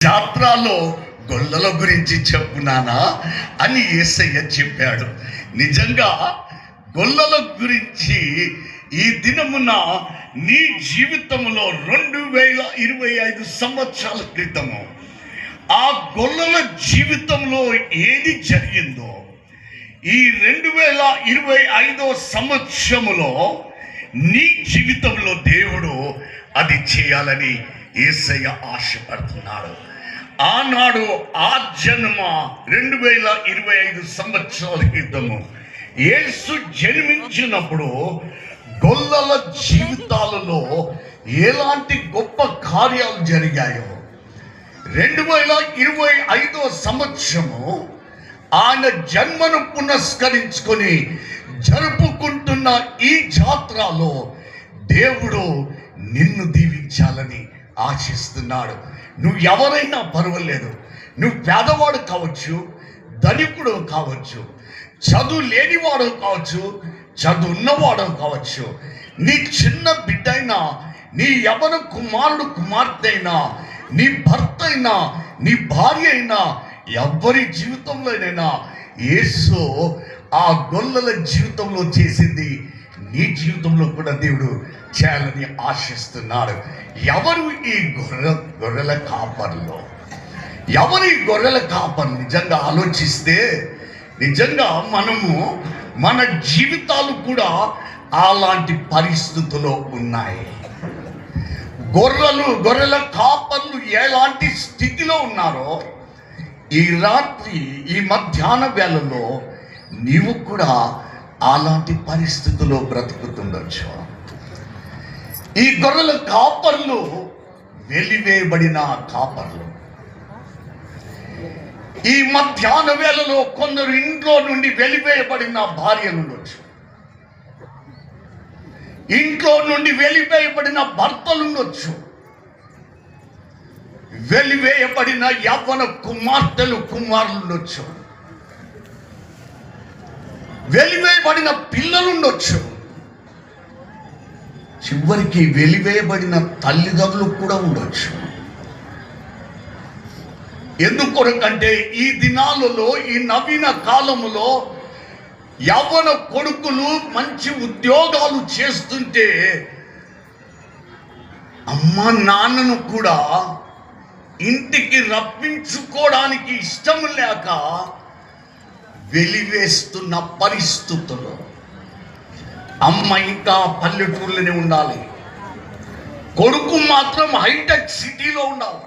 జాత్రలో గొల్లల గురించి చెప్పునానా అని యేసయ్య చెప్పాడు. నిజంగా గొల్లల గురించి ఈ దినమున నీ జీవితంలో 2025 సంవత్సరాల క్రితము ఆ గొల్లల జీవితంలో ఏది జరిగిందో ఈ 2025 సంవత్సరములో నీ జీవితంలో దేవుడు అది చేయాలని యేసయ్య ఆశపడుతున్నాడు. ఆనాడు ఆ జన్మ 2025 సంవత్సరాల క్రితము యేసు జన్మించినప్పుడు గొల్లల జీవితాలలో ఎలాంటి గొప్ప కార్యాలు జరిగాయో 2025 సంవత్సరము ఆయన జన్మను పునస్కరించుకొని జరుపుకుంటున్న ఈ జాత్రలో దేవుడు నిన్ను దీవించాలని ఆశిస్తున్నాడు. నువ్వు ఎవరైనా పర్వాలేదు, నువ్వు పేదవాడు కావచ్చు, ధనికుడు కావచ్చు, చదువు లేనివాడు కావచ్చు, చదువు ఉన్నవాడు కావచ్చు, నీ చిన్న బిడ్డ అయినా, నీ యవ్వన కుమారుడు కుమార్తె అయినా, నీ భర్త అయినా, నీ భార్య అయినా, ఎవరి జీవితంలోనైనా యేసు ఆ గొల్లల జీవితంలో చేసింది నీ జీవితంలో కూడా దేవుడు చేయాలని ఆశిస్తున్నాడు. ఎవరు ఈ గొర్రెల కాపర్లో? ఎవరు ఈ గొర్రెల కాపర్లు? నిజంగా ఆలోచిస్తే నిజంగా మనము మన జీవితాలు కూడా అలాంటి పరిస్థితుల్లో ఉన్నాయి. గొర్రెల కాపర్లు ఎలాంటి స్థితిలో ఉన్నారో ఈ రాత్రి ఈ మధ్యాహ్న వేళలో నీవు కూడా అలాంటి పరిస్థితుల్లో బ్రతుకుతుండొచ్చు. ఈ గొర్రెల కాపర్లు వెలివేయబడిన కాపర్లు. ఈ మధ్యాహ్న వేళలో కొందరు ఇంట్లో నుండి వెలివేయబడిన భార్యలు ఉండొచ్చు, ఇంట్లో నుండి వెలివేయబడిన భర్తలు ఉండొచ్చు, వెలివేయబడిన యవ్వన కుమార్తెలు కుమారులు ఉండొచ్చు, వెలివేయబడిన పిల్లలు ఉండొచ్చు, చివరికి వెలివేయబడిన తల్లిదండ్రులు కూడా ఉండొచ్చు. ఎందుకొరకంటే ఈ దినాలలో ఈ నవీన కాలములో యవ్వన కొడుకులు మంచి ఉద్యోగాలు చేస్తుంటే అమ్మ నాన్నను కూడా ఇంటికి రప్పించుకోవడానికి ఇష్టం లేక వెలివేస్తున్న పరిస్థితులు. అమ్మ ఇంకా పల్లెటూళ్ళనే ఉండాలి, కొడుకు మాత్రం హైటెక్ సిటీలో ఉండాలి.